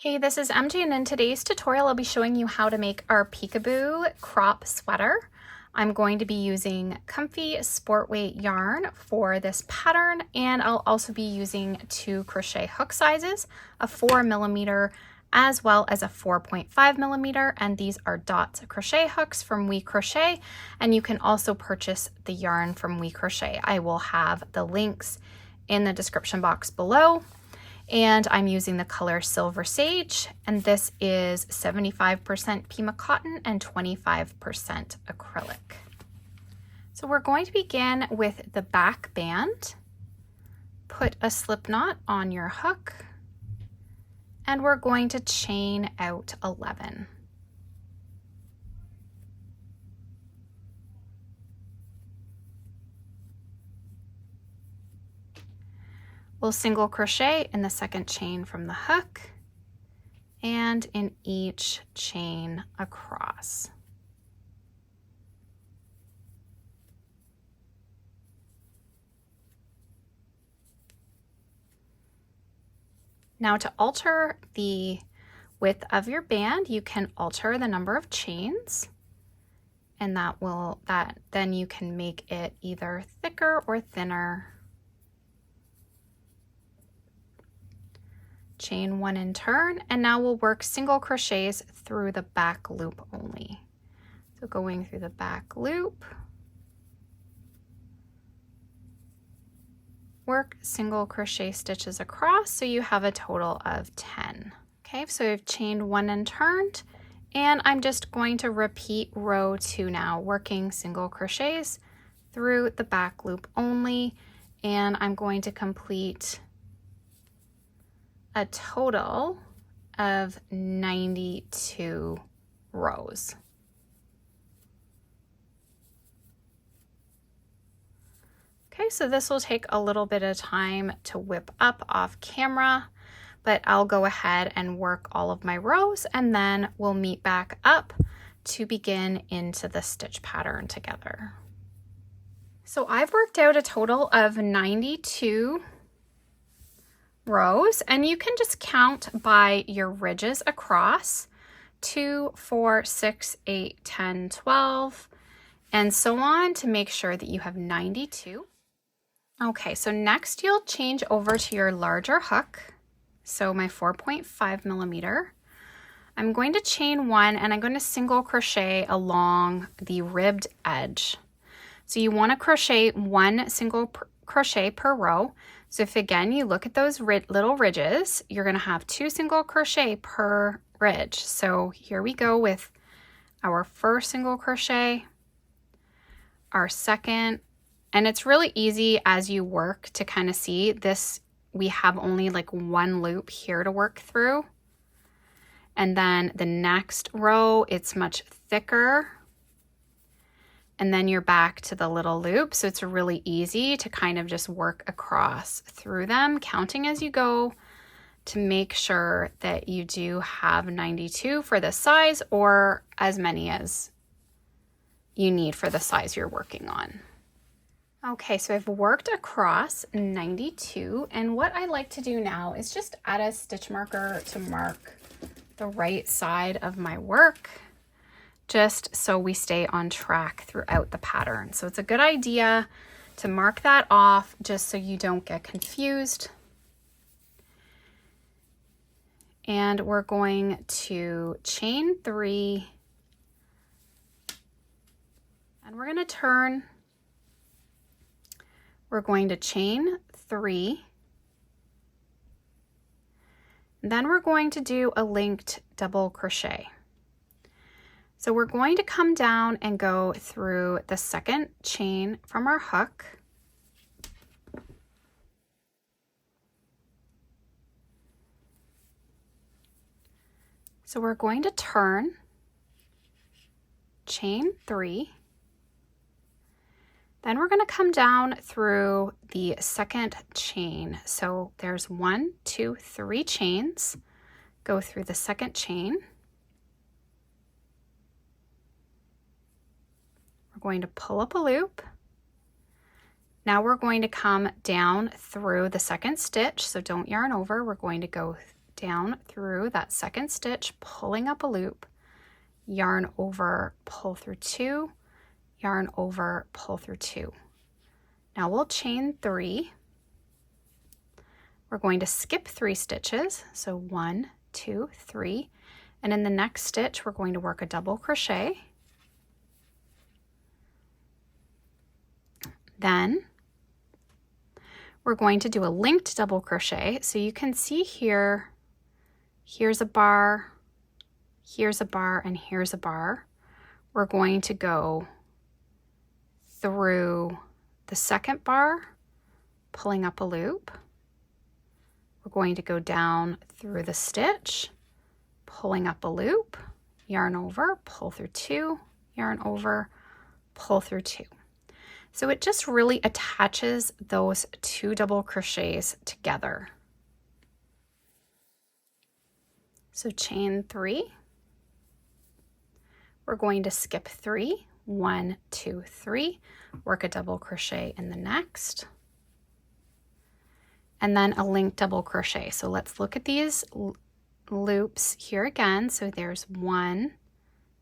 Hey, this is MJ, and in today's tutorial I'll be showing you how to make our peekaboo crop sweater. I'm going to be using comfy sport weight yarn for this pattern, and I'll also be using 2 crochet hook sizes, a 4mm as well as a 4.5mm, and these are dots crochet hooks from WeCrochet, and you can also purchase the yarn from WeCrochet. I will have the links in the description box below. And I'm using the color Silver Sage, and this is 75% Pima Cotton and 25% acrylic. So we're going to begin with the back band. Put a slip knot on your hook, and we're going to chain out 11. We'll single crochet in the second chain from the hook and in each chain across. Now to alter the width of your band, you can alter the number of chains, and then you can make it either thicker or thinner. Chain 1 and turn, and now we'll work single crochets through the back loop only. So going through the back loop, work single crochet stitches across, so you have a total of 10. Okay, so I've chained 1 and turned, and I'm just going to repeat row 2 now, working single crochets through the back loop only, and I'm going to complete a total of 92 rows. Okay, so this will take a little bit of time to whip up off camera, but I'll go ahead and work all of my rows, and then we'll meet back up to begin into the stitch pattern together. So I've worked out a total of 92 rows, and you can just count by your ridges across 2, 4, 6, 8, 10, 12, and so on to make sure that you have 92. Okay, so next you'll change over to your larger hook, so my 4.5mm. I'm going to chain 1, and I'm going to single crochet along the ribbed edge. So you want to crochet 1 single crochet per row. So if again you look at those little ridges, you're going to have 2 single crochet per ridge. So here we go with our first single crochet, our second, and it's really easy as you work to kind of see this. We have only like 1 loop here to work through, and then the next row it's much thicker, and then you're back to the little loop. So it's really easy to kind of just work across through them, counting as you go to make sure that you do have 92 for this size, or as many as you need for the size you're working on. Okay, so I've worked across 92, and what I like to do now is just add a stitch marker to mark the right side of my work, just so we stay on track throughout the pattern. So it's a good idea to mark that off just so you don't get confused. And we're going to chain 3, and we're going to turn. We're going to chain 3, and then we're going to do a linked double crochet. So we're going to come down and go through the second chain from our hook. So we're going to turn, chain 3, then we're going to come down through the second chain. So there's 1, 2, 3 chains. Go through the second chain. We're going to pull up a loop. Now we're going to come down through the second stitch, so don't yarn over. We're going to go down through that second stitch, pulling up a loop, yarn over, pull through 2, yarn over, pull through 2. Now we'll chain 3. We're going to skip 3 stitches, so 1, 2, 3, and in the next stitch we're going to work a double crochet. Then we're going to do a linked double crochet. So you can see here, here's a bar, here's a bar, and here's a bar. We're going to go through the second bar, pulling up a loop. We're going to go down through the stitch, pulling up a loop, yarn over, pull through 2, yarn over, pull through 2. So it just really attaches those 2 double crochets together. So chain 3. We're going to skip 3, 1, 2, 3, work a double crochet in the next, and then a linked double crochet. So let's look at these loops here again. So there's 1,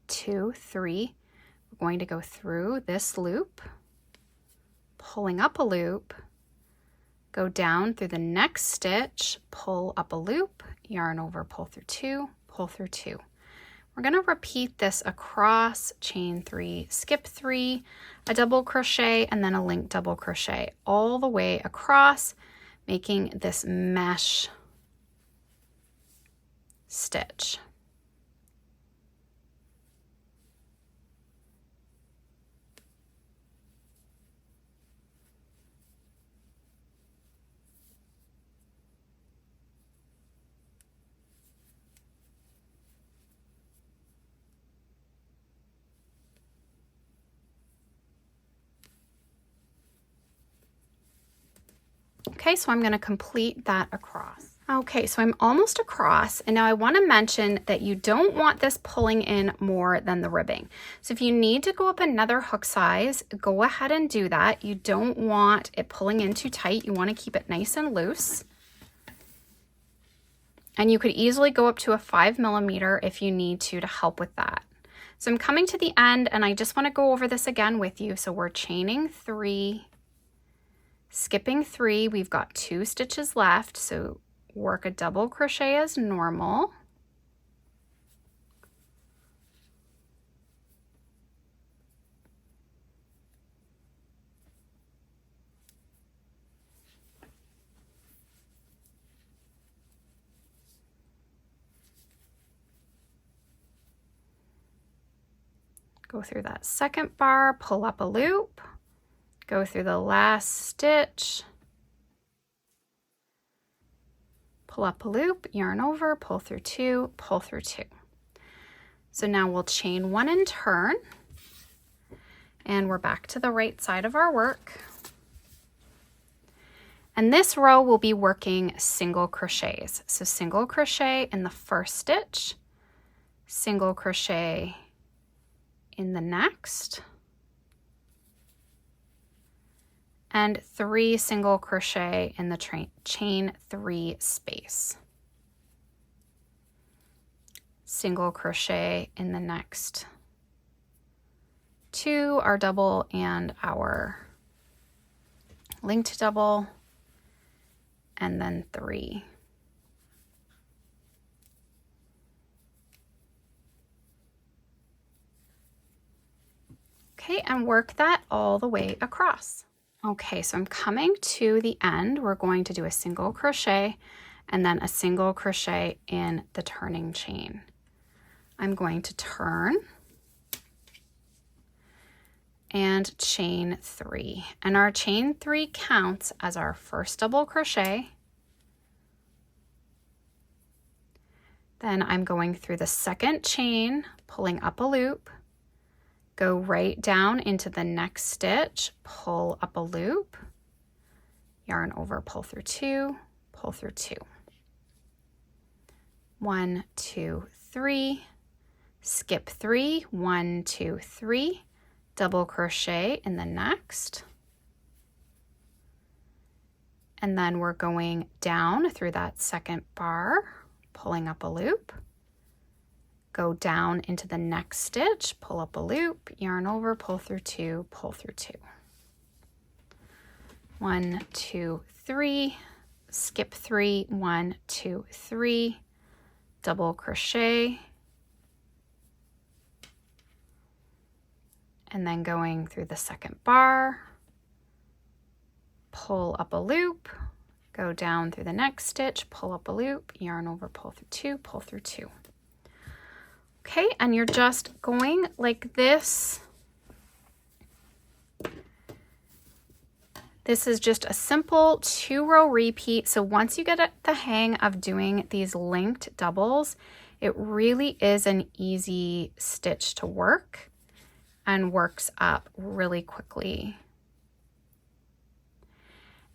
2, 3. We're going to go through this loop, pulling up a loop, go down through the next stitch, pull up a loop, yarn over, pull through 2, pull through 2. We're going to repeat this across, chain 3, skip 3, a double crochet, and then a linked double crochet all the way across, making this mesh stitch. Okay, so I'm going to complete that across. Okay, so I'm almost across, and now I want to mention that you don't want this pulling in more than the ribbing. So if you need to go up another hook size, go ahead and do that. You don't want it pulling in too tight. You want to keep it nice and loose. And you could easily go up to a 5mm if you need to help with that. So I'm coming to the end, and I just want to go over this again with you. So we're chaining 3, skipping 3, we've got 2 stitches left, so work a double crochet as normal. Go through that second bar, pull up a loop, go through the last stitch, pull up a loop, yarn over, pull through 2, pull through 2. So now we'll chain 1 and turn, and we're back to the right side of our work. And this row will be working single crochets. So single crochet in the first stitch, single crochet in the next, and 3 single crochet in the chain 3 space. Single crochet in the next 2, our double and our linked double, and then 3. Okay, and work that all the way across. Okay, so I'm coming to the end. We're going to do a single crochet and then a single crochet in the turning chain. I'm going to turn and chain 3. And our chain 3 counts as our first double crochet. Then I'm going through the second chain, pulling up a loop, go right down into the next stitch, pull up a loop, yarn over, pull through 2, pull through 2. 1, 2, 3, skip 3, 1, 2, 3, double crochet in the next. And then we're going down through that second bar, pulling up a loop, go down into the next stitch, pull up a loop, yarn over, pull through 2, pull through 2. 1, 2, 3, skip 3, 1, 2, 3, double crochet, and then going through the second bar, pull up a loop, go down through the next stitch, pull up a loop, yarn over, pull through 2, pull through 2. Okay, and you're just going like this. This is just a simple 2-row repeat. So once you get the hang of doing these linked doubles, it really is an easy stitch to work and works up really quickly.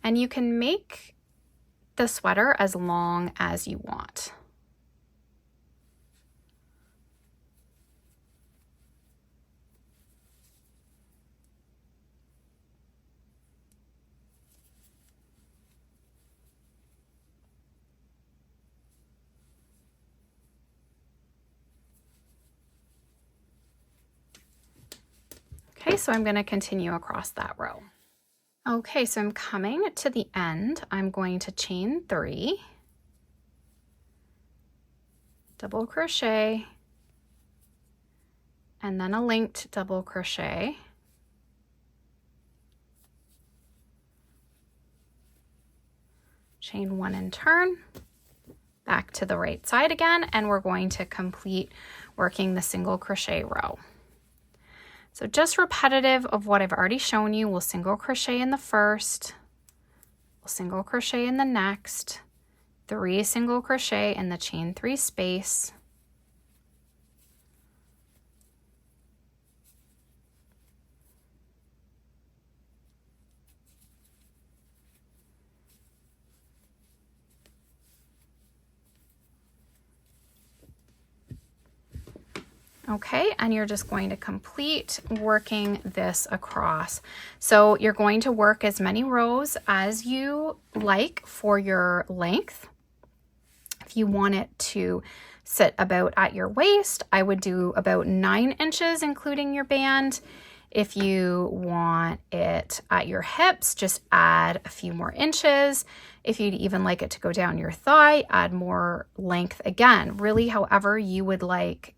And you can make the sweater as long as you want. Okay, so I'm going to continue across that row. Okay, so I'm coming to the end. I'm going to chain 3, double crochet, and then a linked double crochet. Chain 1 and turn, back to the right side again, and we're going to complete working the single crochet row. So just repetitive of what I've already shown you. We'll single crochet in the first, we'll single crochet in the next, 3 single crochet in the chain 3 space, okay, and you're just going to complete working this across. So you're going to work as many rows as you like for your length. If you want it to sit about at your waist, I would do about 9 inches, including your band. If you want it at your hips, just add a few more inches. If you'd even like it to go down your thigh, add more length again. Really, however you would like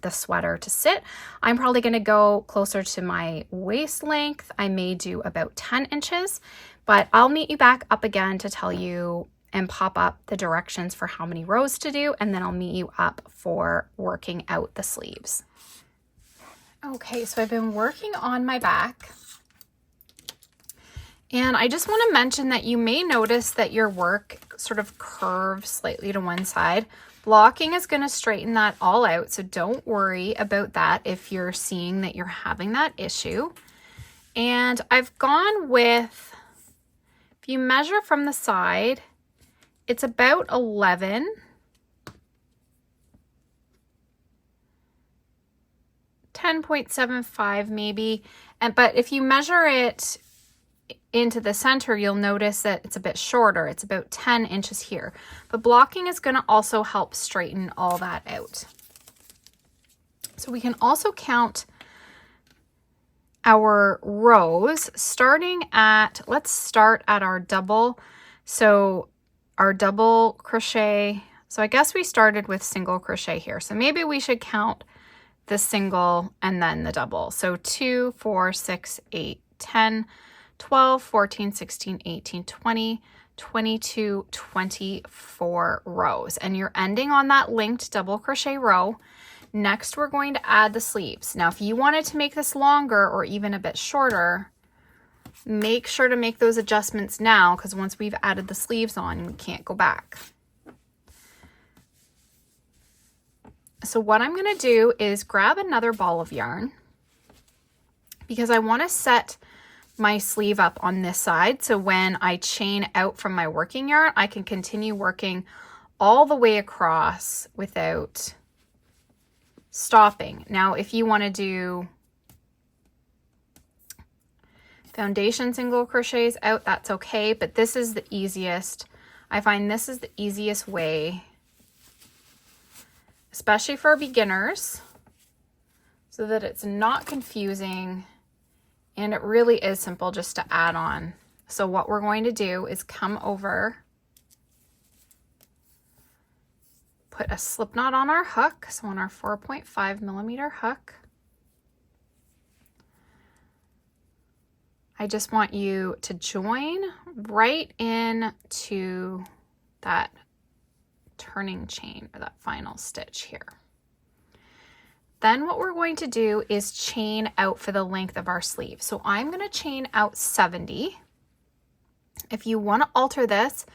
the sweater to sit. I'm probably going to go closer to my waist length. I may do about 10 inches, but I'll meet you back up again to tell you and pop up the directions for how many rows to do, and then I'll meet you up for working out the sleeves. Okay, so I've been working on my back, and I just want to mention that you may notice that your work sort of curves slightly to one side. Blocking is going to straighten that all out, so don't worry about that if you're seeing that you're having that issue. And I've gone with, if you measure from the side, it's about 11. 10.75 maybe, but if you measure it into the center, you'll notice that it's a bit shorter. It's about 10 inches here. But blocking is going to also help straighten all that out. So we can also count our rows starting at, let's start at our double. So our double crochet. So I guess we started with single crochet here. So maybe we should count the single and then the double. So 2, 4, 6, 8, 10, 12, 14, 16, 18, 20, 22, 24 rows. And you're ending on that linked double crochet row. Next, we're going to add the sleeves. Now, if you wanted to make this longer or even a bit shorter, make sure to make those adjustments now, because once we've added the sleeves on, we can't go back. So what I'm going to do is grab another ball of yarn, because I want to set my sleeve up on this side, so when I chain out from my working yarn, I can continue working all the way across without stopping. Now, if you want to do foundation single crochets out, that's okay, but this is the easiest. I find this is the easiest way especially for beginners, so that it's not confusing and it really is simple just to add on. So what we're going to do is come over, put a slip knot on our hook, so on our 4.5 millimeter hook. I just want you to join right into that turning chain, or that final stitch here. Then what we're going to do is chain out for the length of our sleeve. So I'm going to chain out 70. If you want to alter this,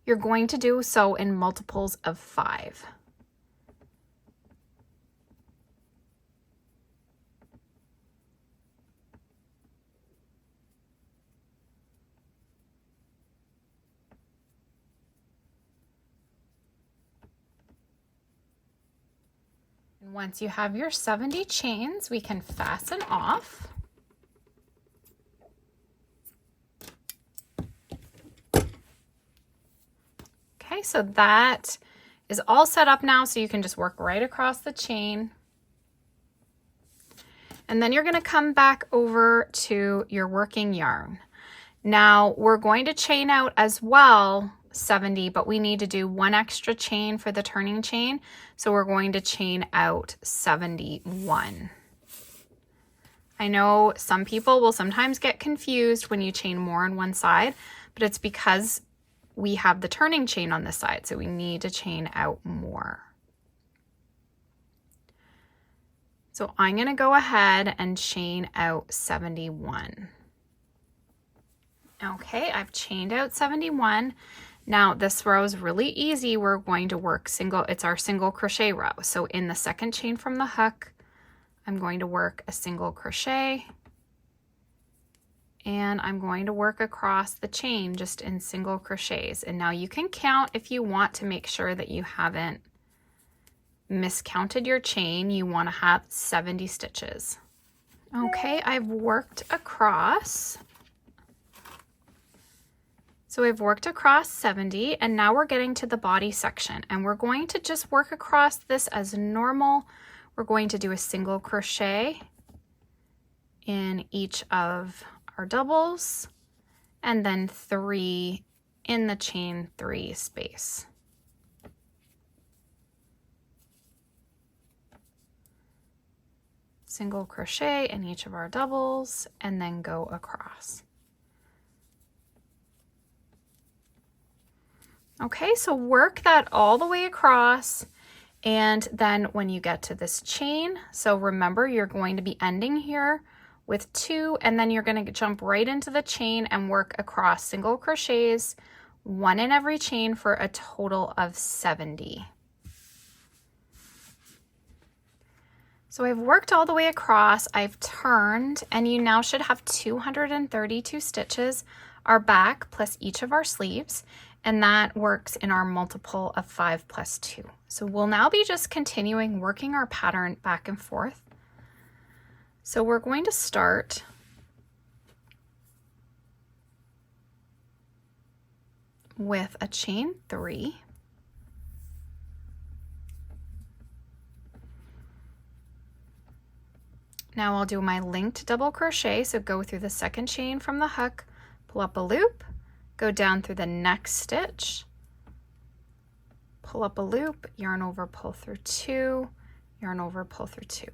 you're going to do so in multiples of 5. And once you have your 70 chains, we can fasten off. Okay, so that is all set up now, so you can just work right across the chain. And then you're going to come back over to your working yarn. Now we're going to chain out as well 70, but we need to do one extra chain for the turning chain. So we're going to chain out 71. I know some people will sometimes get confused when you chain more on one side, but it's because we have the turning chain on this side, so we need to chain out more. So I'm going to go ahead and chain out 71. Okay, I've chained out 71. Now this row is really easy. We're going to work single, it's our single crochet row. So in the second chain from the hook, I'm going to work a single crochet, and I'm going to work across the chain just in single crochets. And now you can count if you want to make sure that you haven't miscounted your chain. You want to have 70 stitches. Okay, I've worked across. So we've worked across 70, and now we're getting to the body section, and we're going to just work across this as normal. We're going to do a single crochet in each of our doubles, and then 3 in the chain 3 space. Single crochet in each of our doubles, and then go across. Okay, so work that all the way across, and then when you get to this chain, so remember you're going to be ending here with 2, and then you're going to jump right into the chain and work across single crochets, 1 in every chain for a total of 70. So I've worked all the way across, I've turned, and you now should have 232 stitches, our back plus each of our sleeves, and that works in our multiple of 5 plus 2. So we'll now be just continuing working our pattern back and forth. So we're going to start with a chain 3. Now I'll do my linked double crochet, so go through the second chain from the hook, pull up a loop, go down through the next stitch, pull up a loop, yarn over, pull through 2, yarn over, pull through 2.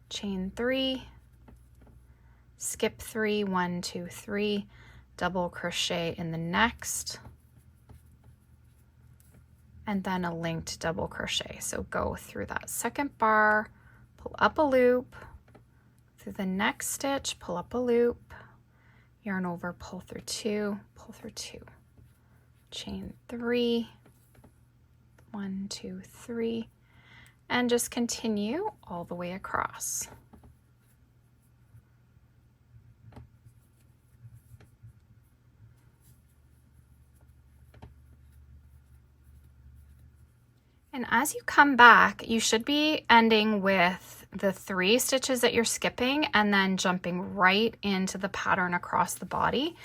Chain 3, skip 3, 1, 2, 3, double crochet in the next, and then a linked double crochet. So go through that second bar, pull up a loop, through the next stitch, pull up a loop, yarn over, pull through 2, pull through 2, chain 3, 1, 2, 3, and just continue all the way across. And as you come back, you should be ending with the 3 stitches that you're skipping and then jumping right into the pattern across the body.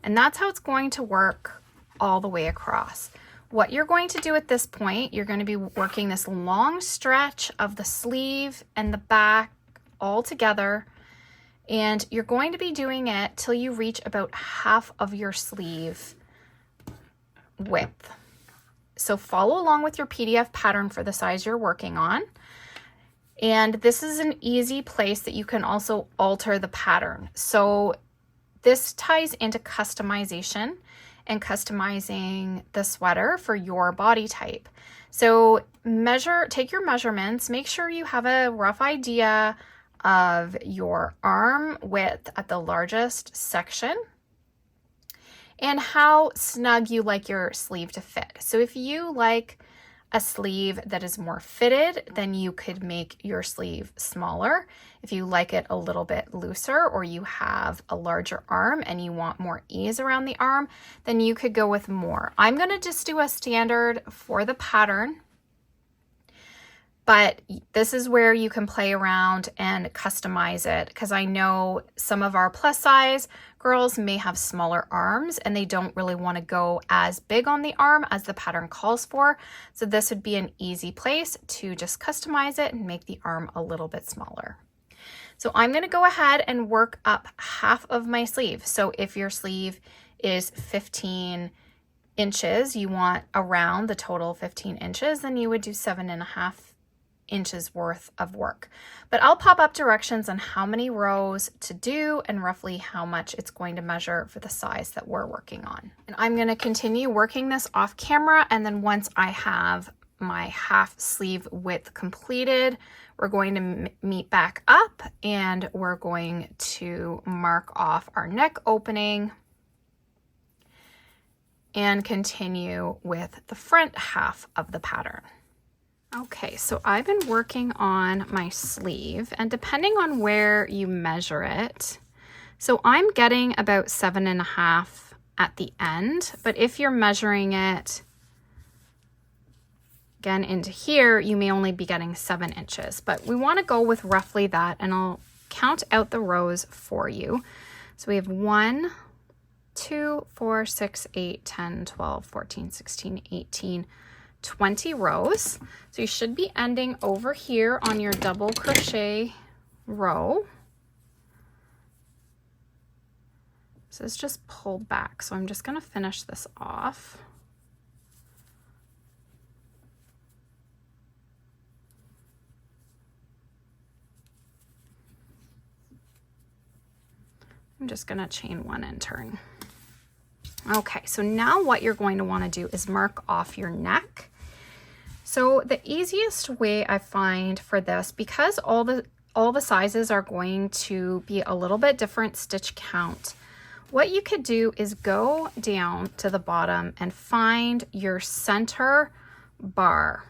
And that's how it's going to work all the way across. What you're going to do at this point, you're going to be working this long stretch of the sleeve and the back all together, and you're going to be doing it till you reach about half of your sleeve width. So follow along with your PDF pattern for the size you're working on. And this is an easy place that you can also alter the pattern. So this ties into customization and customizing the sweater for your body type. So take your measurements, make sure you have a rough idea of your arm width at the largest section and how snug you like your sleeve to fit. So if you like a sleeve that is more fitted, then you could make your sleeve smaller. If you like it a little bit looser, or you have a larger arm and you want more ease around the arm, then you could go with more. I'm gonna just do a standard for the pattern, but this is where you can play around and customize it, because I know some of our plus size girls may have smaller arms and they don't really want to go as big on the arm as the pattern calls for. So this would be an easy place to just customize it and make the arm a little bit smaller. So I'm going to go ahead and work up half of my sleeve. So if your sleeve is 15 inches, you want around the total 15 inches, then you would do 7.5 inches worth of work. But I'll pop up directions on how many rows to do and roughly how much it's going to measure for the size that we're working on. And I'm going to continue working this off camera, and then once I have my half sleeve width completed, we're going to meet back up and we're going to mark off our neck opening and continue with the front half of the pattern. Okay, so I've been working on my sleeve, and depending on where you measure it, so I'm getting about 7.5 at the end, but if you're measuring it again into here, you may only be getting 7 inches, but we want to go with roughly that, and I'll count out the rows for you. So we have 1, 2, 4, 6, 8, 10, 12, 14, 16, 18, 20 rows. So you should be ending over here on your double crochet row. So it's just pulled back. So I'm just going to finish this off. I'm just going to chain 1 and turn. Okay, so now what you're going to want to do is mark off your neck. So the easiest way I find for this, because all the sizes are going to be a little bit different stitch count, what you could do is go down to the bottom and find your center bar.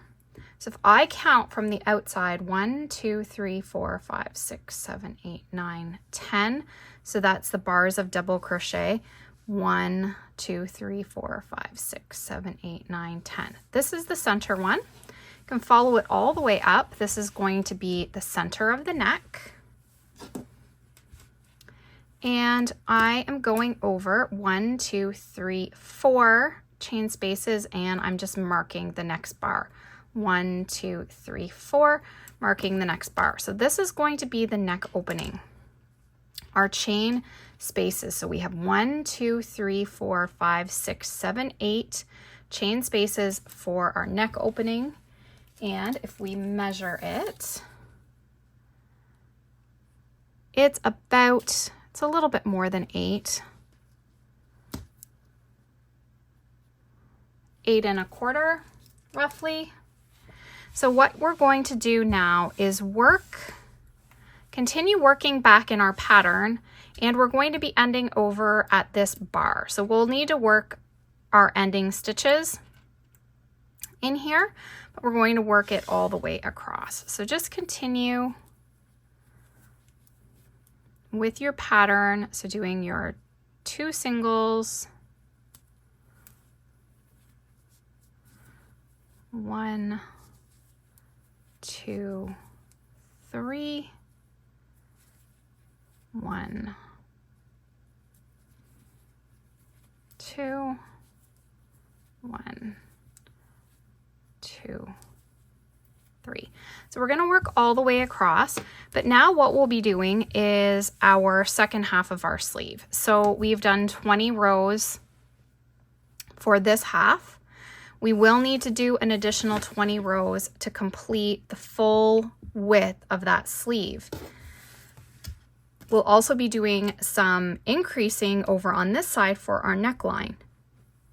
So if I count from the outside, 1, 2, 3, 4, 5, 6, 7, 8, 9, 10. So that's the bars of double crochet. 1, 2, 3, 4, 5, 6, 7, 8, 9, 10. This is the center one. You can follow it all the way up. This is going to be the center of the neck. And I am going over 1, 2, 3, 4 chain spaces, and I'm just marking the next bar. 1, 2, 3, 4, marking the next bar. So this is going to be the neck opening. Our chain spaces. So we have 1, 2, 3, 4, 5, 6, 7, 8 chain spaces for our neck opening. And if we measure it, it's a little bit more than 8. 8 1/4 roughly. So what we're going to do now is continue working back in our pattern, and we're going to be ending over at this bar. So we'll need to work our ending stitches in here, but we're going to work it all the way across. So just continue with your pattern. So doing your 2 singles, 1, 2, 3, 1, 2, 1, 2, 3. So we're going to work all the way across, but now what we'll be doing is our second half of our sleeve. So we've done 20 rows for this half. We will need to do an additional 20 rows to complete the full width of that sleeve. We'll also be doing some increasing over on this side for our neckline.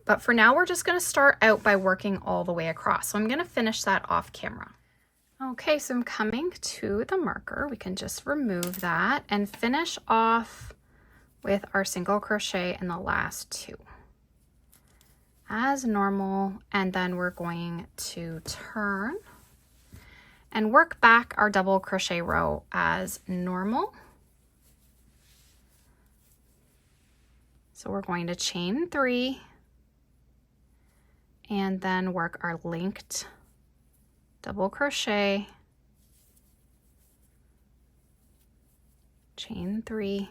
But for now, we're just going to start out by working all the way across. So I'm going to finish that off camera. Okay, so I'm coming to the marker. We can just remove that and finish off with our single crochet in the last 2. As normal, and then we're going to turn and work back our double crochet row as normal. So we're going to chain 3 and then work our linked double crochet, chain 3,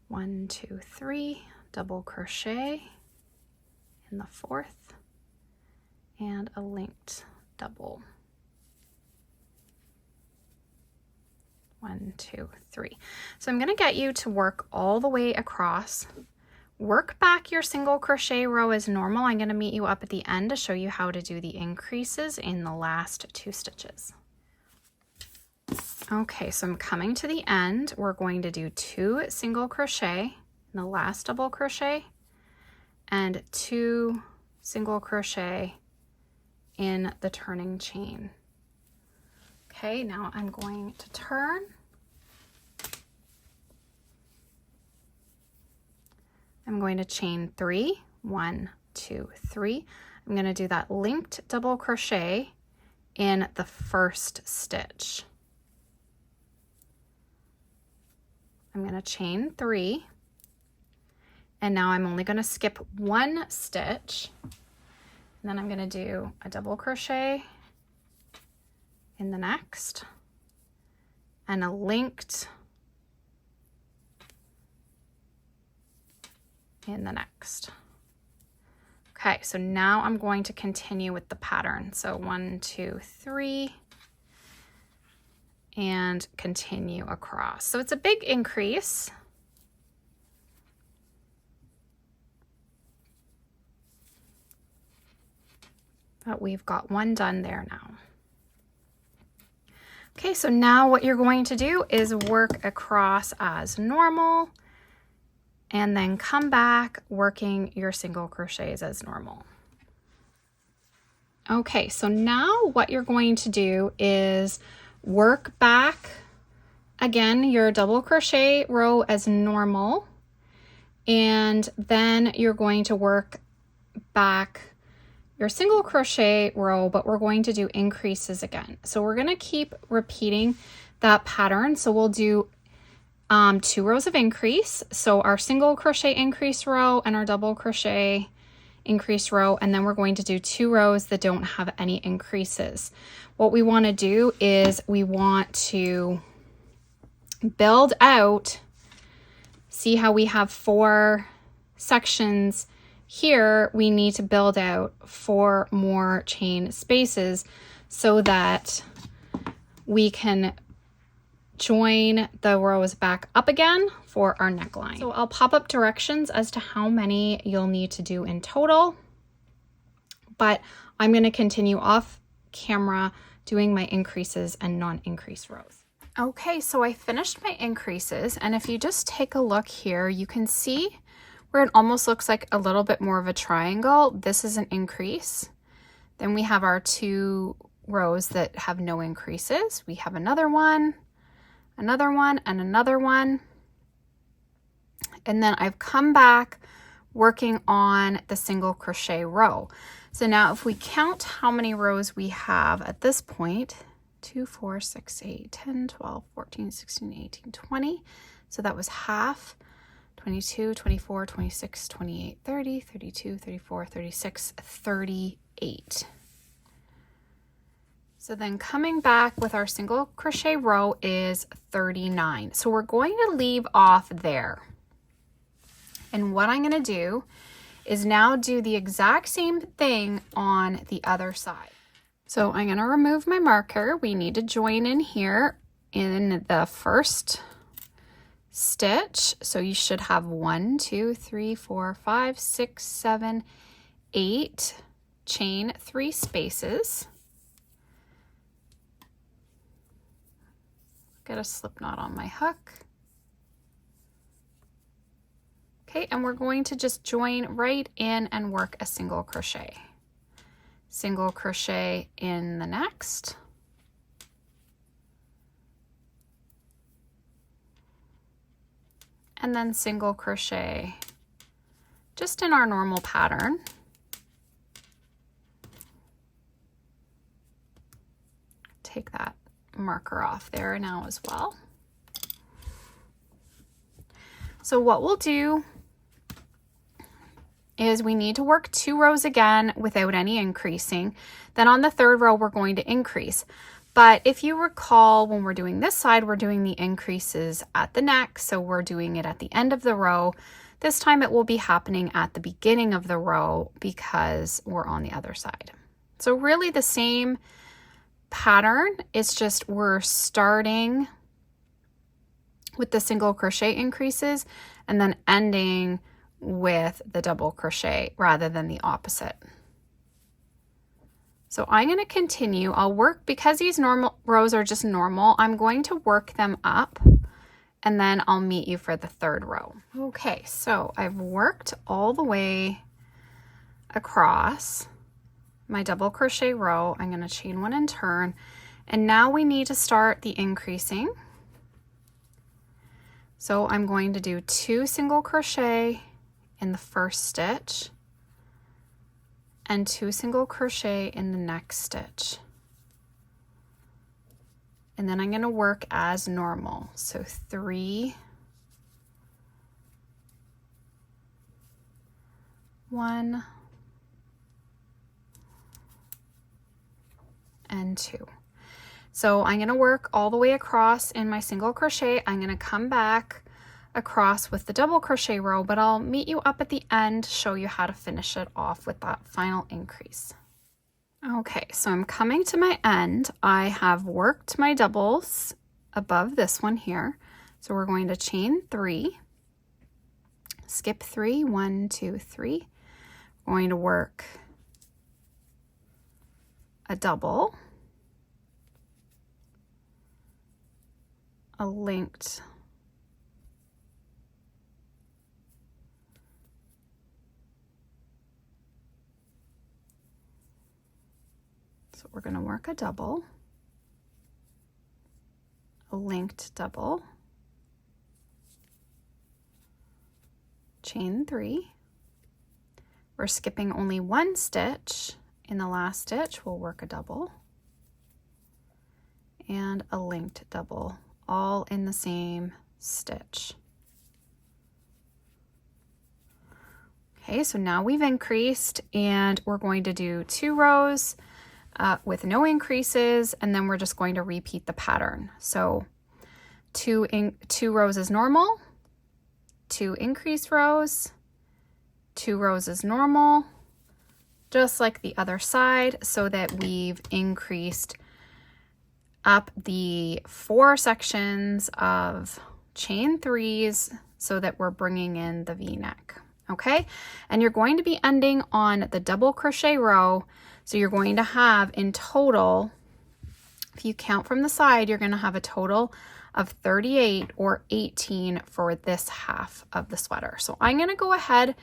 1, 2, 3, double crochet in the 4th, and a linked double. 1, 2, 3. So I'm going to get you to work all the way across. Work back your single crochet row as normal. I'm going to meet you up at the end to show you how to do the increases in the last 2 stitches. Okay, so I'm coming to the end. We're going to do 2 single crochet in the last double crochet and 2 single crochet in the turning chain. Okay, now I'm going to turn. I'm going to chain 3, 1, 2, 3. I'm going to do that linked double crochet in the first stitch. I'm going to chain 3, and now I'm only going to skip 1 stitch, and then I'm going to do a double crochet in the next and a linked in the next. Okay, so now I'm going to continue with the pattern. So 1, 2, 3, and continue across. So it's a big increase. But we've got 1 done there now. Okay, so now what you're going to do is work across as normal and then come back working your single crochets as normal. Okay, so now what you're going to do is work back again your double crochet row as normal, and then you're going to work back your single crochet row, but we're going to do increases again. So we're going to keep repeating that pattern. So we'll do 2 rows of increase. So our single crochet increase row and our double crochet increase row, and then we're going to do 2 rows that don't have any increases. What we want to do is we want to build out, see how we have 4 sections here. We need to build out 4 more chain spaces so that we can join the rows back up again for our neckline. So I'll pop up directions as to how many you'll need to do in total, but I'm going to continue off camera doing my increases and non-increase rows. Okay, so I finished my increases, and if you just take a look here, you can see where it almost looks like a little bit more of a triangle. This is an increase. Then we have our 2 rows that have no increases. We have another one, and another one. And then I've come back working on the single crochet row. So now if we count how many rows we have at this point, 2, 4, 6, 8, 10, 12, 14, 16, 18, 20. So that was half. 22, 24, 26, 28, 30, 32, 34, 36, 38. So then coming back with our single crochet row is 39. So we're going to leave off there. And what I'm going to do is now do the exact same thing on the other side. So I'm going to remove my marker. We need to join in here in the first stitch. So you should have 1, 2, 3, 4, 5, 6, 7, 8, chain 3 spaces. Get a slip knot on my hook. Okay, and we're going to just join right in and work a single crochet. Single crochet in the next. And then single crochet just in our normal pattern. Take that marker off there now as well. So what we'll do is we need to work 2 rows again without any increasing. Then on the 3rd row, we're going to increase. But if you recall, when we're doing this side, we're doing the increases at the neck. So we're doing it at the end of the row. This time it will be happening at the beginning of the row because we're on the other side. So really the same pattern. It's just we're starting with the single crochet increases and then ending with the double crochet rather than the opposite. So I'm going to continue. I'll work, because these normal rows are just normal, I'm going to work them up and then I'll meet you for the 3rd row. Okay, so I've worked all the way across my double crochet row. I'm going to chain 1 and turn, and now we need to start the increasing. So I'm going to do 2 single crochet in the first stitch and 2 single crochet in the next stitch. And then I'm going to work as normal. So 3, 1, and 2. So I'm going to work all the way across in my single crochet. I'm going to come back across with the double crochet row, but I'll meet you up at the end, show you how to finish it off with that final increase. Okay, so I'm coming to my end. I have worked my doubles above this one here. So we're going to chain 3, skip 3, 1, 2, 3. We're going to work a double, a linked So we're going to work a double, a linked double, chain 3. We're skipping only 1 stitch. In the last stitch, we'll work a double and a linked double, all in the same stitch. Okay, so now we've increased and we're going to do 2 rows with no increases, and then we're just going to repeat the pattern. So 2 rows is normal, 2 increased rows, 2 rows is normal, just like the other side, so that we've increased up the 4 sections of chain 3s so that we're bringing in the V-neck. Okay, and you're going to be ending on the double crochet row. So you're going to have in total, if you count from the side, you're going to have a total of 38 or 18 for this half of the sweater. So I'm going to go ahead,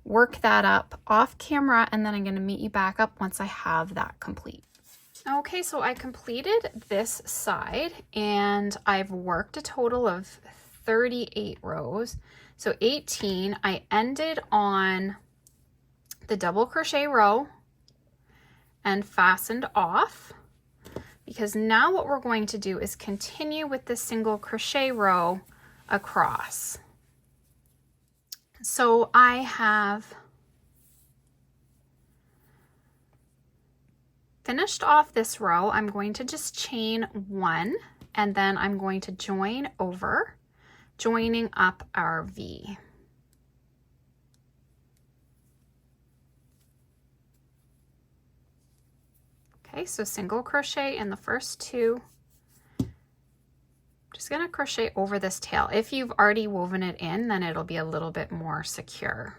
work that up off camera, and then I'm going to meet you back up once I have that complete. Okay, so I completed this side and I've worked a total of 38 rows. So 18, I ended on the double crochet row and fastened off, because now what we're going to do is continue with the single crochet row across. So I have finished off this row. I'm going to just chain 1 and then I'm going to join over, joining up our V. Okay, so single crochet in the first two. Just going to crochet over this tail. If you've already woven it in, then it'll be a little bit more secure.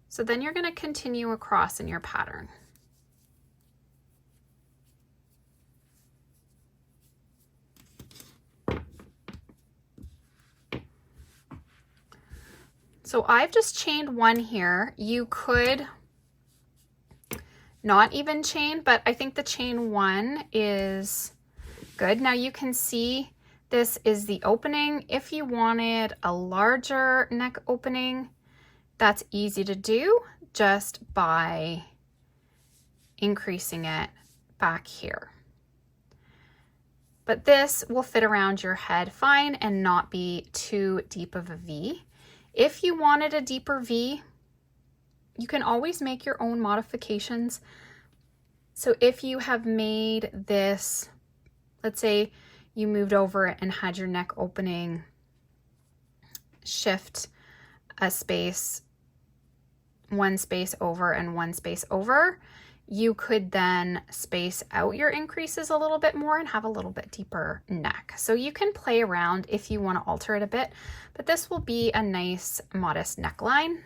So then you're going to continue across in your pattern. So I've just chained one here. You could not even chain, but I think the chain one is good. Now you can see this is the opening. If you wanted a larger neck opening, that's easy to do just by increasing it back here. But this will fit around your head fine and not be too deep of a V. If you wanted a deeper V, you can always make your own modifications. So if you have made this, let's say you moved over and had your neck opening shift a space, one space over and one space over, you could then space out your increases a little bit more and have a little bit deeper neck. So you can play around if you want to alter it a bit, but this will be a nice modest neckline.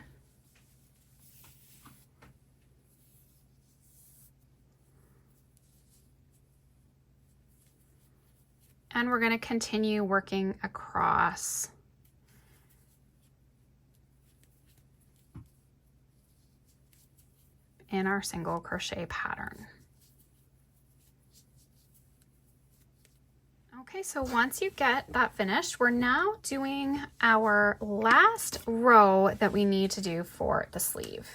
And we're going to continue working across in our single crochet pattern. Okay, so once you get that finished, we're now doing our last row that we need to do for the sleeve.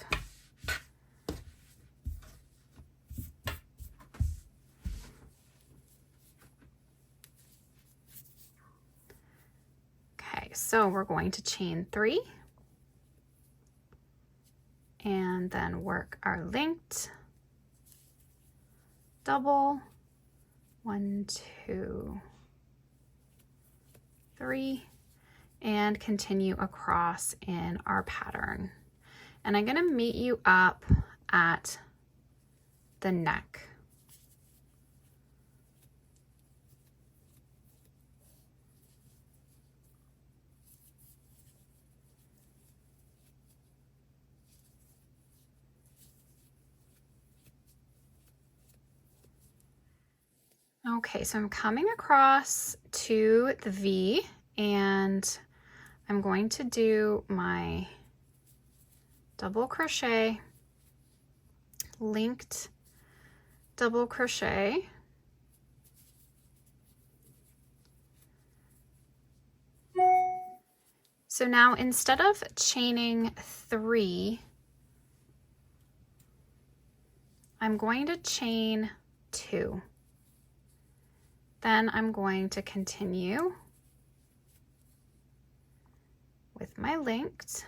Okay, so we're going to chain 3 and then work our linked double, 1, 2, 3, and continue across in our pattern. And I'm going to meet you up at the neck. Okay, so I'm coming across to the V and I'm going to do my double crochet, linked double crochet, so now instead of chaining 3, I'm going to chain 2. Then I'm going to continue with my linked,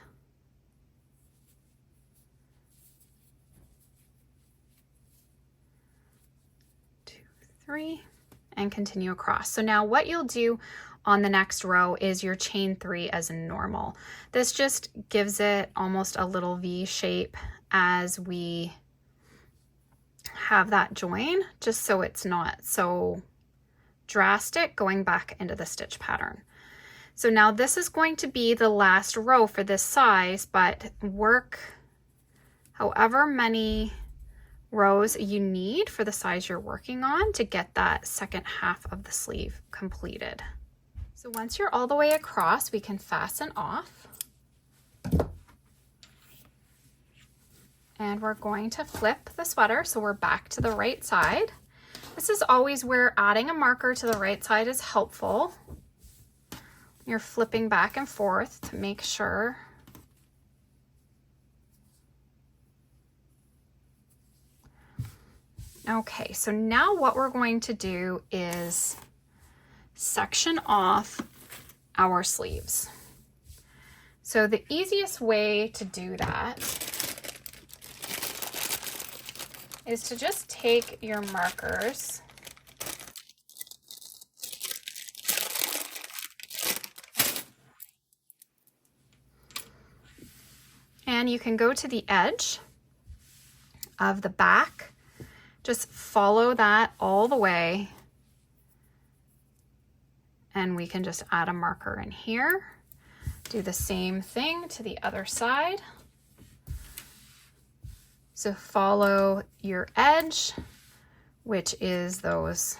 2, 3, and continue across. So now what you'll do on the next row is your chain 3 as a normal. This just gives it almost a little V shape as we have that join, just so it's not so drastic going back into the stitch pattern. So now this is going to be the last row for this size, but work however many rows you need for the size you're working on to get that second half of the sleeve completed. So once you're all the way across, we can fasten off. And we're going to flip the sweater so we're back to the right side. This is always where adding a marker to the right side is helpful. You're flipping back and forth to make sure. Okay, so now what we're going to do is section off our sleeves. So the easiest way to do that is to just take your markers and you can go to the edge of the back Just follow that all the way, and we can just add a marker in here. Do the same thing to the other side. So follow your edge, which is those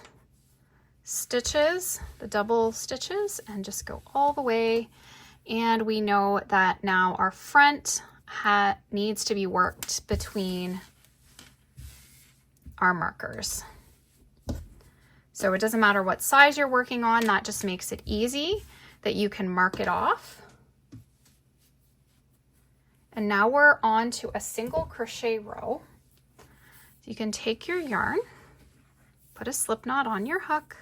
stitches, the double stitches, and just go all the way. And we know that now our front needs to be worked between our markers. So it doesn't matter what size you're working on, that just makes it easy that you can mark it off. And now we're on to a single crochet row. So you can take your yarn, put a slip knot on your hook,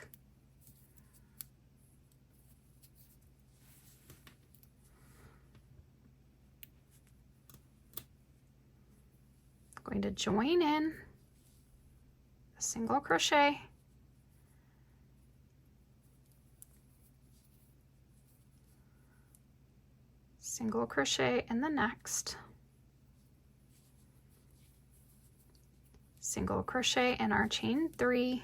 going to join in a single crochet, single crochet in the next, single crochet in our chain 3,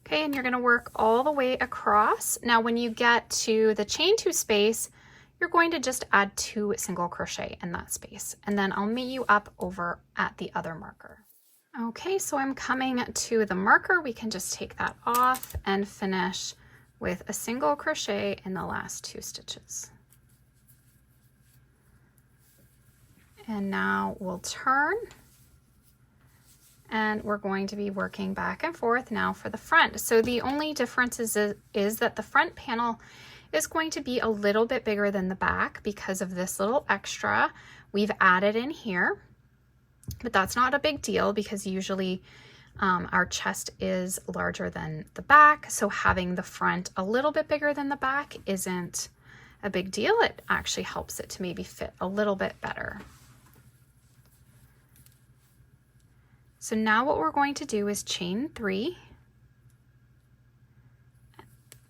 okay, and you're going to work all the way across. Now when you get to the chain 2 space, you're going to just add 2 single crochet in that space, and then I'll meet you up over at the other marker. Okay, so I'm coming to the marker. We can just take that off and finish with a single crochet in the last 2 stitches. And now we'll turn, and we're going to be working back and forth now for the front. So the only difference is that the front panel is going to be a little bit bigger than the back because of this little extra we've added in here, but that's not a big deal because usually our chest is larger than the back, so having the front a little bit bigger than the back isn't a big deal. It actually helps it to maybe fit a little bit better. So now what we're going to do is chain 3,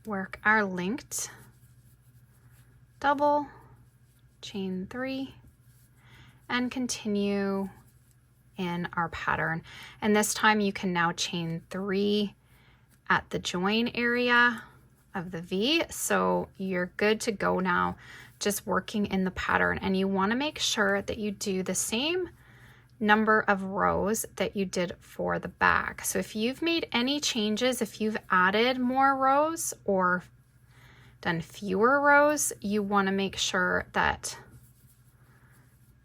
work our linked double, chain 3, and continue in our pattern. And this time you can now chain 3 at the join area of the V, so you're good to go now, just working in the pattern. And you want to make sure that you do the same number of rows that you did for the back. So if you've made any changes, if you've added more rows or done fewer rows, you want to make sure that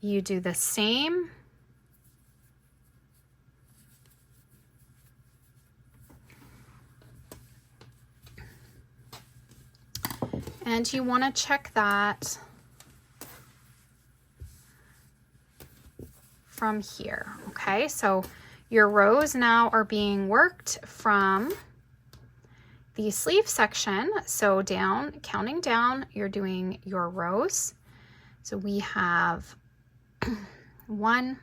you do the same and you want to check that from here. Okay, so your rows now are being worked from the sleeve section. So down, counting down, you're doing your rows. So we have 1,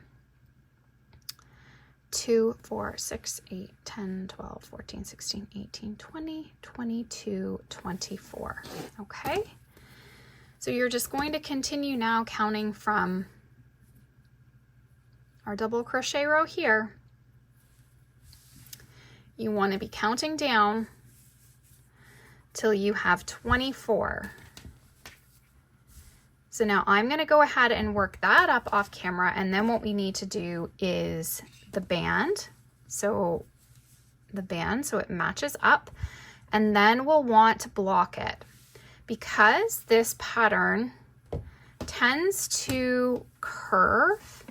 2, 4, 6, 8, 10, 12, 14, 16, 18, 20, 22, 24. Okay, so you're just going to continue now counting from our double crochet row here. You want to be counting down till you have 24. So now I'm going to go ahead and work that up off camera, and then what we need to do is the band. So the band, so it matches up, and then we'll want to block it because this pattern tends to curve.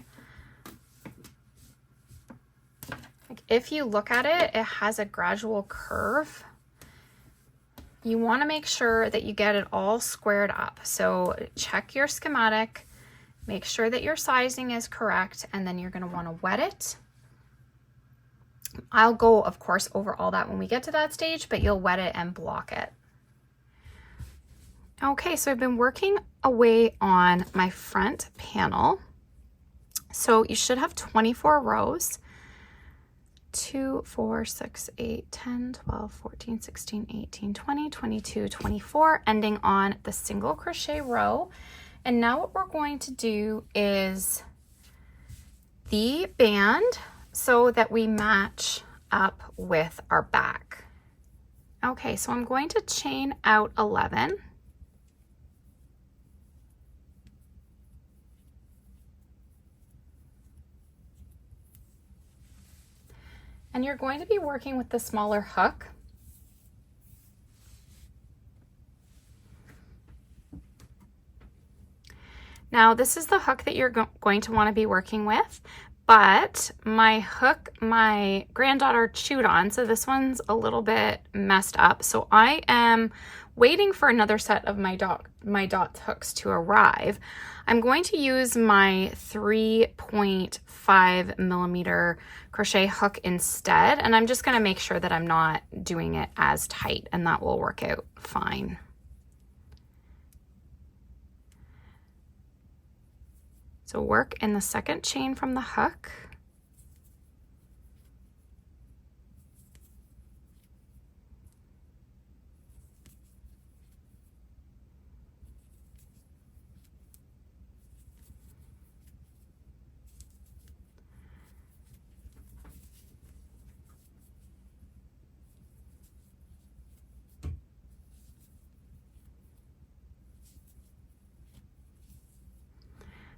Like if you look at it, it has a gradual curve. You want to make sure that you get it all squared up. So check your schematic, make sure that your sizing is correct, and then you're going to want to wet it. I'll go, of course, over all that when we get to that stage, but you'll wet it and block it. Okay, so I've been working away on my front panel. So you should have 24 rows 2, 4, 6, 8, 10, 12, 14, 16, 18, 20, 22, 24, ending on the single crochet row. And now what we're going to do is the band so that we match up with our back. Okay, so I'm going to chain out 11. And you're going to be working with the smaller hook. Now this is the hook that you're going to want to be working with, but my hook, my granddaughter chewed on, so this one's a little bit messed up. So I am waiting for another set of my dot hooks to arrive. I'm going to use my 3.5 millimeter crochet hook instead, and I'm just going to make sure that I'm not doing it as tight, and that will work out fine. So work in the second chain from the hook.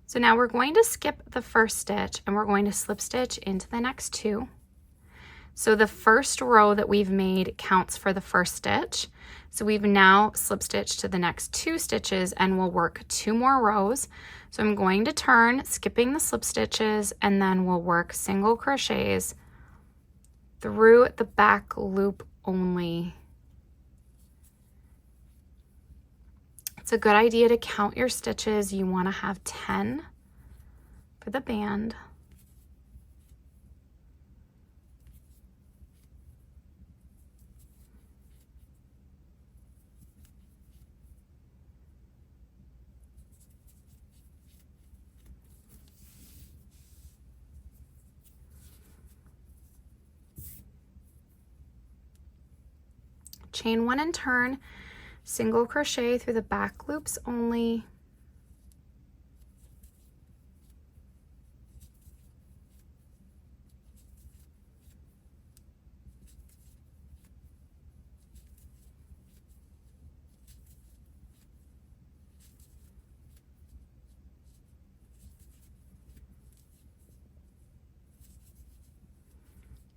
So now we're going to skip the first stitch and we're going to slip stitch into the next two. So the first row that we've made counts for the first stitch. So we've now slip stitched to the next 2 stitches and we'll work 2 more rows. So I'm going to turn, skipping the slip stitches, and then we'll work single crochets through the back loop only. It's a good idea to count your stitches. You want to have 10 for the band. Chain 1 and turn, single crochet through the back loops only.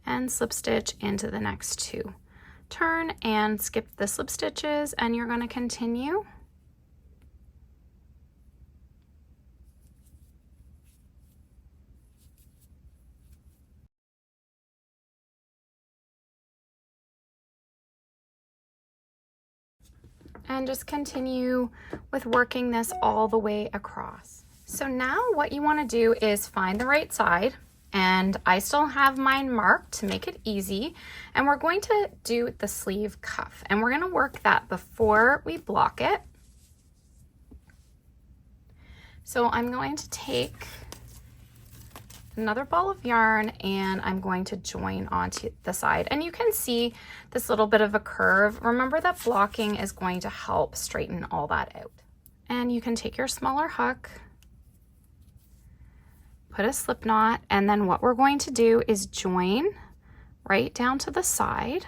And slip stitch into the next 2. Turn and skip the slip stitches, and you're going to continue. And just continue with working this all the way across. So now what you want to do is find the right side. And I still have mine marked to make it easy. And we're going to do the sleeve cuff. And we're going to work that before we block it. So I'm going to take another ball of yarn and I'm going to join onto the side. And you can see this little bit of a curve. Remember that blocking is going to help straighten all that out. And you can take your smaller hook, put a slip knot, and then what we're going to do is join right down to the side.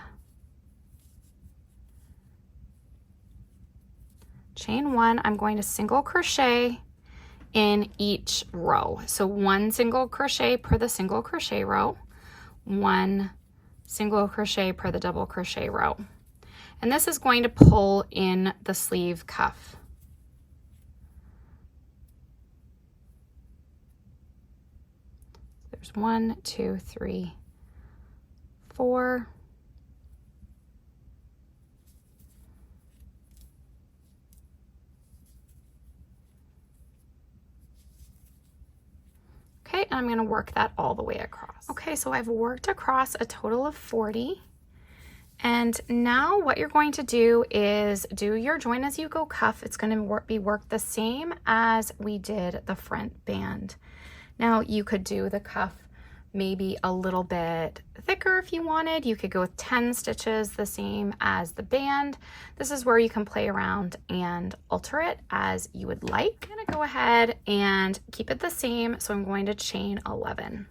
Chain 1, I'm going to single crochet in each row. So 1 single crochet per the single crochet row, 1 single crochet per the double crochet row. And this is going to pull in the sleeve cuff. There's 1, 2, 3, 4. Okay, and I'm going to work that all the way across. Okay, so I've worked across a total of 40. And now what you're going to do is do your join as you go cuff. It's going to be worked the same as we did the front band. Now you could do the cuff maybe a little bit thicker if you wanted. You could go with 10 stitches, the same as the band. This is where you can play around and alter it as you would like. I'm gonna go ahead and keep it the same, so I'm going to chain 11.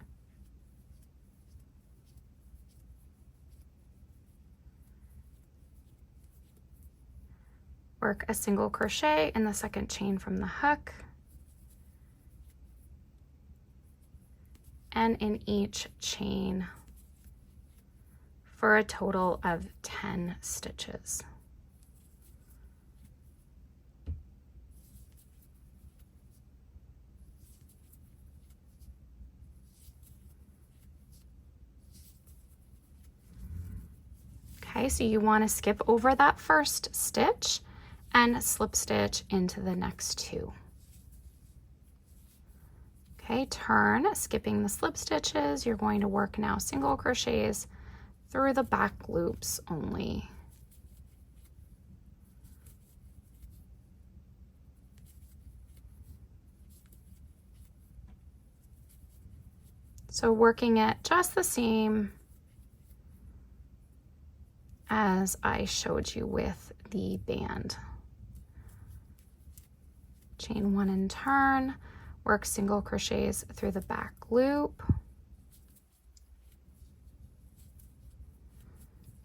Work a single crochet in the second chain from the hook, and in each chain for a total of 10 stitches. Okay, so you want to skip over that first stitch and slip stitch into the next two. Okay, turn, skipping the slip stitches. You're going to work now single crochets through the back loops only. So working it just the same as I showed you with the band. Chain 1 and turn, work single crochets through the back loop.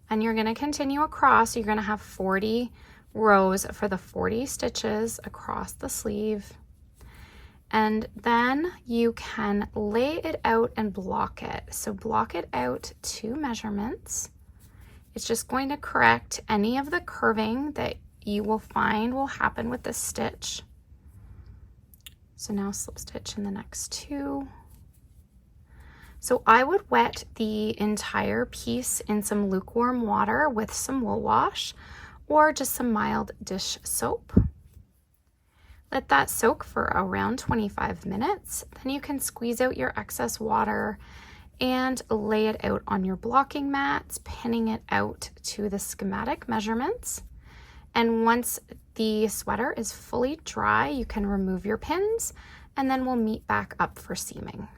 And you're going to continue across. You're going to have 40 rows for the 40 stitches across the sleeve. And then you can lay it out and block it. So block it out to measurements. It's just going to correct any of the curving that you will find will happen with this stitch. So now slip stitch in the next two. So I would wet the entire piece in some lukewarm water with some wool wash or just some mild dish soap. Let that soak for around 25 minutes. Then you can squeeze out your excess water and lay it out on your blocking mats, pinning it out to the schematic measurements. And once the sweater is fully dry, you can remove your pins, and then we'll meet back up for seaming.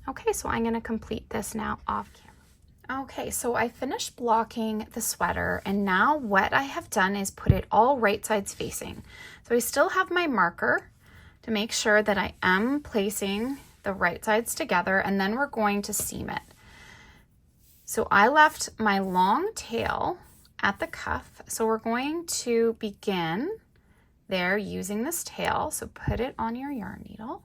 Okay, so I'm gonna complete this now off camera. Okay, so I finished blocking the sweater, and now what I have done is put it all right sides facing. So I still have my marker to make sure that I am placing the right sides together, and then we're going to seam it. So I left my long tail at the cuff, so we're going to begin there using this tail. So put it on your yarn needle.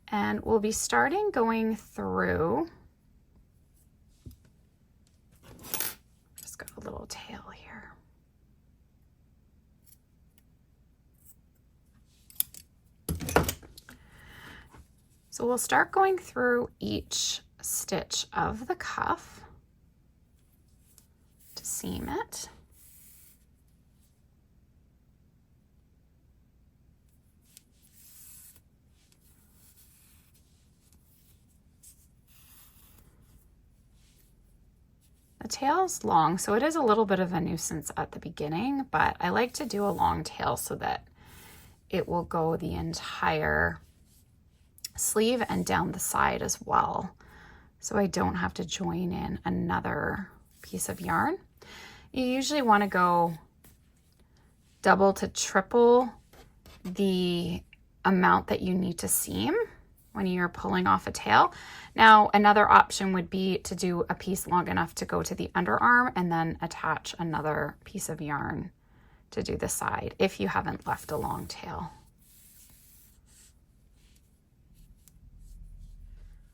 And we'll be starting going through, just got a little tail here. So we'll start going through each stitch of the cuff to seam it. The tail is long, so it is a little bit of a nuisance at the beginning, but I like to do a long tail so that it will go the entire sleeve and down the side as well, so I don't have to join in another piece of yarn. You usually want to go double to triple the amount that you need to seam when you're pulling off a tail. Now, another option would be to do a piece long enough to go to the underarm and then attach another piece of yarn to do the side if you haven't left a long tail.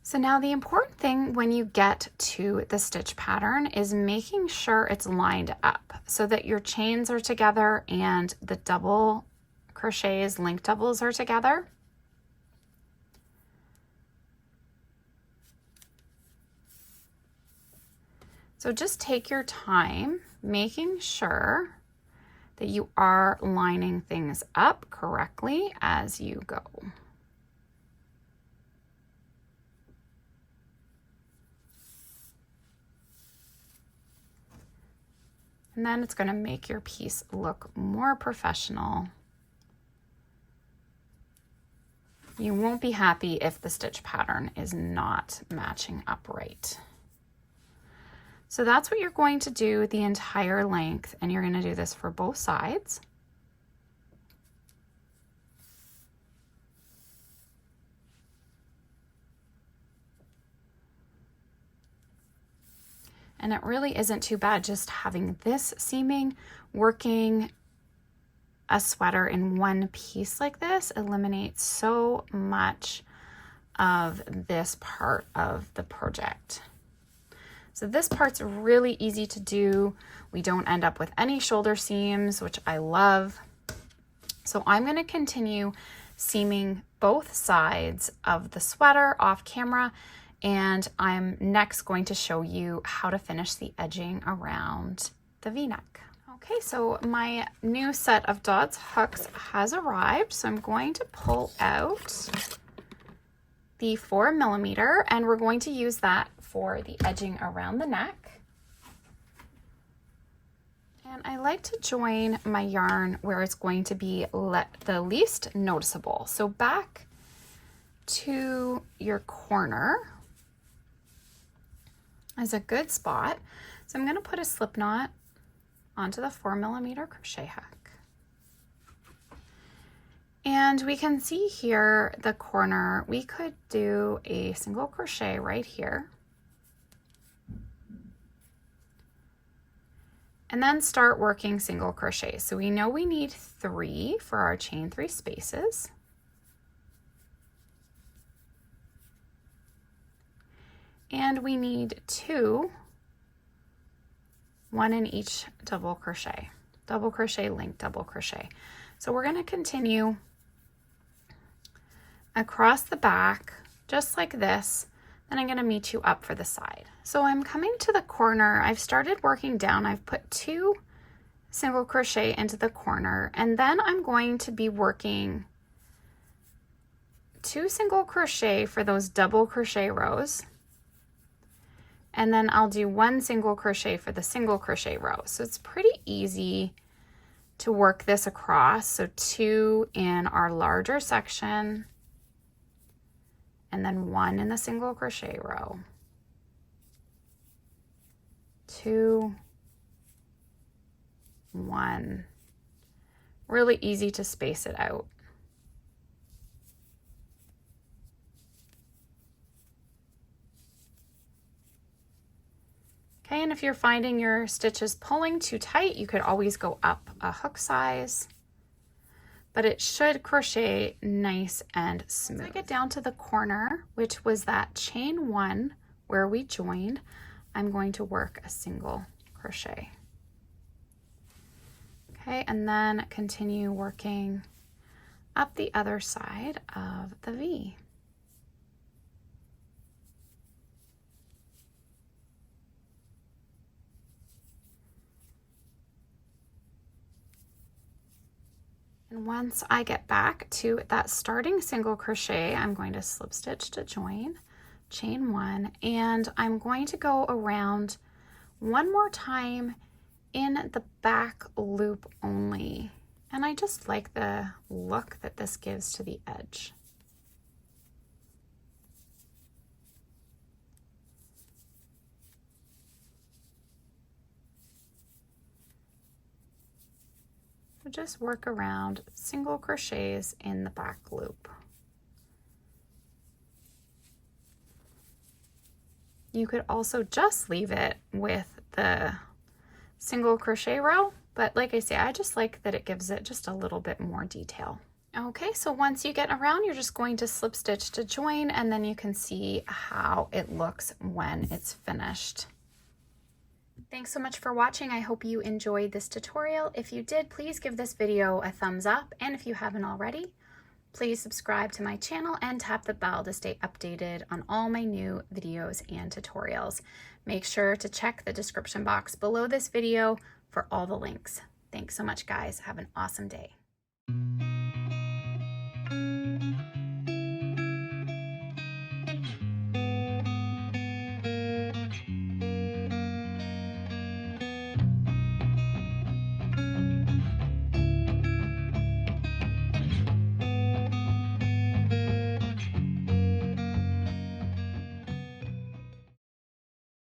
So now the important thing when you get to the stitch pattern is making sure it's lined up so that your chains are together and the double crochets, link doubles are together. So just take your time making sure that you are lining things up correctly as you go. And then it's going to make your piece look more professional You won't be happy if the stitch pattern is not matching up right. So that's what you're going to do the entire length, and you're going to do this for both sides. And it really isn't too bad just having this seaming. Working a sweater in one piece like this eliminates so much of this part of the project. So this part's really easy to do. We don't end up with any shoulder seams, which I love. So I'm going to continue seaming both sides of the sweater off camera, and I'm next going to show you how to finish the edging around the V-neck. Okay, so my new set of dots hooks has arrived. So I'm going to pull out the 4mm, and we're going to use that for the edging around the neck. And I like to join my yarn where it's going to be the least noticeable. So back to your corner is a good spot. So I'm going to put a slip knot onto the 4mm crochet hook. And we can see here the corner. We could do a single crochet right here. And then start working single crochet. So we know we need 3 for our chain 3 spaces. And we need 2, 1 in each double crochet, link, double crochet. So we're going to continue across the back just like this. Then I'm going to meet you up for the side. So I'm coming to the corner. I've started working down. I've put 2 single crochet into the corner, and then I'm going to be working 2 single crochet for those double crochet rows. And then I'll do 1 single crochet for the single crochet row. So it's pretty easy to work this across. So 2 in our larger section, and then 1 in the single crochet row. 2, 1. Really easy to space it out. Okay, and if you're finding your stitches pulling too tight, you could always go up a hook size, but it should crochet nice and smooth. Once I get down to the corner, which was that chain 1 where we joined, I'm going to work a single crochet. Okay, and then continue working up the other side of the V. And once I get back to that starting single crochet, I'm going to slip stitch to join, chain 1, and I'm going to go around one more time in the back loop only. And I just like the look that this gives to the edge. So just work around single crochets in the back loop. You could also just leave it with the single crochet row, but like I say, I just like that it gives it just a little bit more detail. Okay, so once you get around, you're just going to slip stitch to join, and then you can see how it looks when it's finished. Thanks so much for watching. I hope you enjoyed this tutorial. If you did, please give this video a thumbs up, and if you haven't already, please subscribe to my channel and tap the bell to stay updated on all my new videos and tutorials. Make sure to check the description box below this video for all the links. Thanks so much, guys. Have an awesome day.